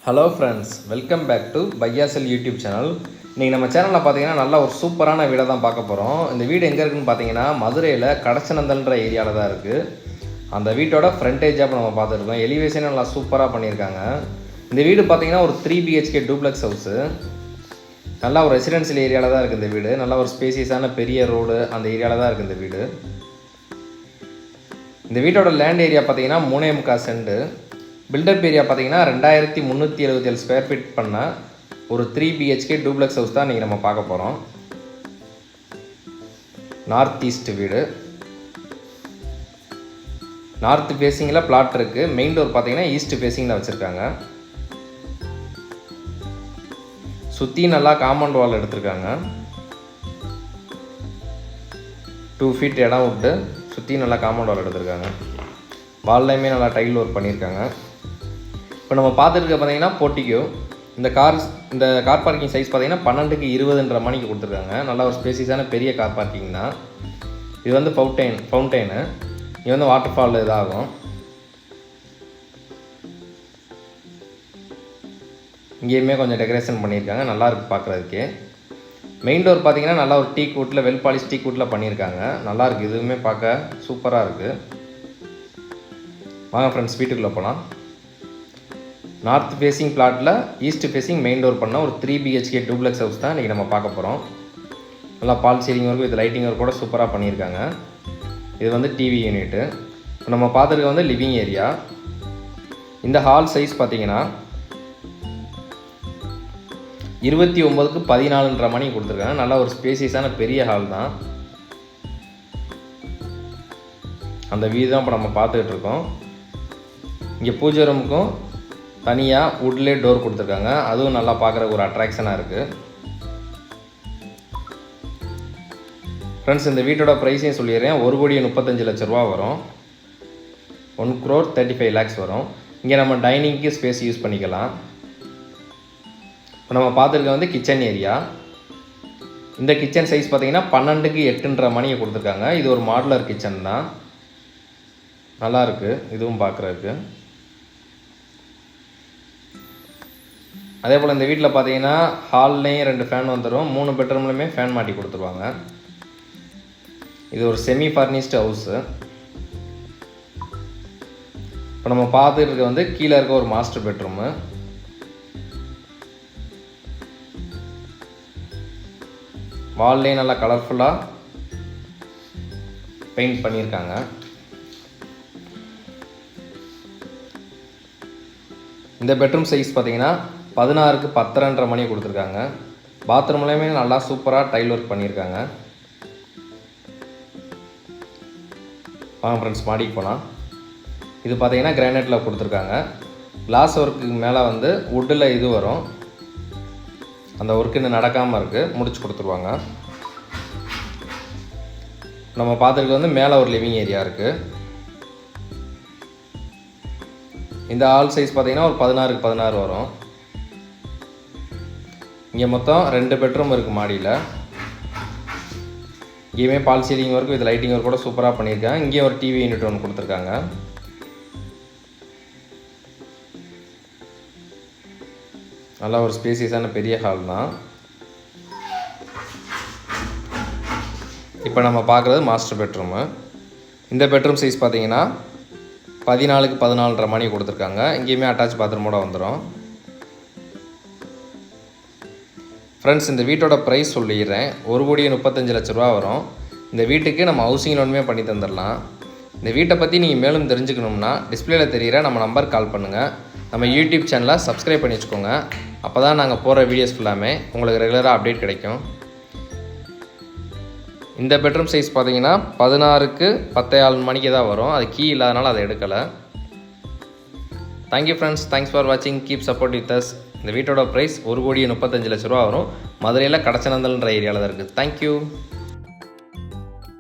Hello friends, welcome back to பையாசல் YouTube channel. இன்றைக்கி நம்ம சேனலில் பார்த்தீங்கன்னா நல்ல ஒரு சூப்பரான வீடை தான் பார்க்க போகிறோம். இந்த வீடு எங்கே இருக்குதுன்னு பார்த்தீங்கன்னா மதுரையில் கடச்சனந்தல்ன்ற ஏரியாவில் தான் இருக்குது. அந்த வீட்டோட ஃப்ரண்டேஜாக இப்போ நம்ம பார்த்துருக்கோம். எலிவேஷன் நல்லா சூப்பராக பண்ணியிருக்காங்க. இந்த வீடு பார்த்தீங்கன்னா ஒரு 3 BHK டூப்ளெக்ஸ் ஹவுஸு. நல்லா ஒரு ரெசிடென்ஷியல் ஏரியாவில் தான் இருக்குது இந்த வீடு. நல்லா ஒரு ஸ்பேசியஸான பெரிய ரோடு அந்த ஏரியாவில் தான் இருக்குது இந்த வீடு. இந்த வீட்டோட லேண்ட் ஏரியா பார்த்தீங்கன்னா 3.25 சென்ட். பில்டப் ஏரியா பார்த்தீங்கன்னா 2377 ஸ்கொயர் ஃபீட் பண்ண ஒரு 3 BHK டூப்ளெக்ஸ் ஹவுஸ் தான் இன்றைக்கி நம்ம பார்க்க போகிறோம். நார்த் ஈஸ்ட் வீடு. நார்த் ஃபேஸிங்கில் பிளாட் இருக்குது. மெயின் டோர் பார்த்தீங்கன்னா ஈஸ்ட் ஃபேஸிங்கில் வச்சுருக்காங்க. சுற்றி நல்லா காம்பவுண்ட் வால் எடுத்திருக்காங்க. 2 ஃபீட் இடம் விட்டு சுற்றி நல்லா காம்பவுண்ட் வால் எடுத்திருக்காங்க. வால்லையுமே நல்லா டைல் ஒர்க் பண்ணியிருக்காங்க. இப்போ நம்ம பார்த்துருக்க பார்த்தீங்கன்னா போர்ட்டிகோ. இந்த கார் பார்க்கிங் சைஸ் பார்த்தீங்கன்னா 12க்கு 20ன்ற மணிக்கு கொடுத்துருக்காங்க. நல்லா ஒரு ஸ்பேசியஸான பெரிய கார் பார்க்கிங் தான். இது வந்து ஃபவுண்டெயினு. இது வந்து வாட்டர் ஃபால் இதாகும். இங்கேயுமே கொஞ்சம் டெக்கரேஷன் பண்ணியிருக்காங்க. நல்லா இருக்குது பார்க்குறதுக்கே. மெயின் டோர் பார்த்தீங்கன்னா நல்லா ஒரு டீ கூட்டில் வெல் பாலிஷ் டீ கூட்டில் பண்ணியிருக்காங்க. நல்லாயிருக்கு. இதுவுமே பார்க்க சூப்பராக இருக்குது. வாங்க ஃப்ரெண்ட்ஸ், வீட்டுக்குள்ளே போகலாம். நார்த் ஃபேஸிங் பிளாட்டில் ஈஸ்ட் ஃபேஸிங் மெயின் டோர் பண்ண ஒரு 3 BHK டூப்ளெக்ஸ் ஹவுஸ் தான் இன்றைக்கி நம்ம பார்க்க போகிறோம். நல்லா false ceiling work with lighting work கூட சூப்பராக பண்ணியிருக்காங்க. இது வந்து டிவி யூனிட்டு. இப்போ நம்ம பார்த்துருக்க வந்து லிவிங் ஏரியா. இந்த ஹால் சைஸ் பார்த்தீங்கன்னா 29க்கு 14ன்ற மணி கொடுத்துருக்காங்க. நல்லா ஒரு ஸ்பேசியஸான பெரிய ஹால் தான். அந்த வீடு தான் இப்போ நம்ம பார்த்துக்கிட்டு இருக்கோம். இங்கே பூஜை ரூமுக்கும் தனியாக வுட்லேயே டோர் கொடுத்துருக்காங்க. அதுவும் நல்லா பார்க்குறக்கு ஒரு அட்ராக்ஷனாக இருக்குது. ஃப்ரெண்ட்ஸ், இந்த வீட்டோட ப்ரைஸையும் சொல்லிடுறேன். 1,35,00,000 வரும். 1,35 lakhs வரும். இங்கே நம்ம டைனிங்க்கு ஸ்பேஸ் யூஸ் பண்ணிக்கலாம். இப்போ நம்ம பார்த்துருக்க வந்து கிச்சன் ஏரியா. இந்த கிச்சன் சைஸ் பார்த்தீங்கன்னா 12க்கு 8ன்ற மணியை கொடுத்துருக்காங்க. இது ஒரு மாடுலர் கிச்சன் தான். நல்லாயிருக்கு இதுவும் பார்க்குறதுக்கு. அதே போல் இந்த வீட்டில் பார்த்தீங்கன்னா ஹால்லேயும் 2 ஃபேன் வந்துடும். 3 பெட்ரூம்லையுமே ஃபேன் மாட்டி கொடுத்துருவாங்க. இது ஒரு செமி ஃபர்னிஷ்டு ஹவுஸு. இப்போ நம்ம பார்த்துட்டு இருக்க வந்து கீழே இருக்க ஒரு மாஸ்டர் பெட்ரூமு. வால்லேயும் நல்லா கலர்ஃபுல்லாக பெயிண்ட் பண்ணியிருக்காங்க. இந்த பெட்ரூம் சைஸ் பார்த்தீங்கன்னா 16க்கு 10ன்ற மணியை கொடுத்துருக்காங்க. பாத்ரூம்லேயுமே நல்லா சூப்பராக டைல் ஒர்க் பண்ணியிருக்காங்க. வாங்க ஃப்ரெண்ட்ஸ், மாடிக்கு போகலாம். இது பார்த்தீங்கன்னா கிரானைட்டில் கொடுத்துருக்காங்க. கிளாஸ் ஒர்க்குக்கு மேலே வந்து வுட்டில் இது வரும். அந்த ஒர்க்கு இன்னும் நடக்காமல் இருக்குது. முடிச்சு கொடுத்துருவாங்க. நம்ம பார்த்துருக்கு வந்து மேலே ஒரு லிவிங் ஏரியா இருக்குது. இந்த ஹால் சைஸ் பார்த்தீங்கன்னா ஒரு 16க்கு 16 வரும். இங்கே மொத்தம் 2 பெட்ரூம் இருக்குது மாடியில். இங்கேயுமே false ceiling work with lighting work கூட சூப்பராக பண்ணியிருக்காங்க. இங்கேயும் ஒரு டிவி யூனிட் ஒன்று கொடுத்துருக்காங்க. நல்லா ஒரு ஸ்பேசியஸான பெரிய ஹால் தான். இப்போ நம்ம பார்க்குறது மாஸ்டர் பெட்ரூமு. இந்த பெட்ரூம் சைஸ் பார்த்தீங்கன்னா 14க்கு 14ன்ற மணி கொடுத்துருக்காங்க. இங்கேயுமே அட்டாச் பாத்ரூமோட வந்துடும். ஃப்ரெண்ட்ஸ், இந்த வீட்டோட ப்ரைஸ் சொல்லிடுறேன். 1,35,00,000 வரும். இந்த வீட்டுக்கு நம்ம ஹவுசிங் லோனுமே பண்ணி தந்துடலாம். இந்த வீட்டை பற்றி நீங்கள் மேலும் தெரிஞ்சுக்கணும்னா டிஸ்பிளேல தெரிகிற நம்ம நம்பர் கால் பண்ணுங்கள். நம்ம யூடியூப் சேனலை சப்ஸ்கிரைப் பண்ணி வச்சுக்கோங்க. அப்போ தான் நாங்கள் போகிற வீடியோஸ் ஃபுல்லாமே உங்களுக்கு ரெகுலராக அப்டேட் கிடைக்கும். இந்த பெட்ரூம் சைஸ் பார்த்தீங்கன்னா 16க்கு 10 மணிக்கு தான் வரும். அது கீ இல்லாதனால அதை எடுக்கலை. தேங்க்யூ ஃப்ரெண்ட்ஸ், தேங்க்ஸ் ஃபார் வாட்சிங். Keep support with us. இந்த வீட்டோட ப்ரைஸ் 1,35,00,000 வரும். மதுரையில் கடச்சனந்தல்ன்ற ஏரியாவில் தான் இருக்குது. தேங்க்யூ.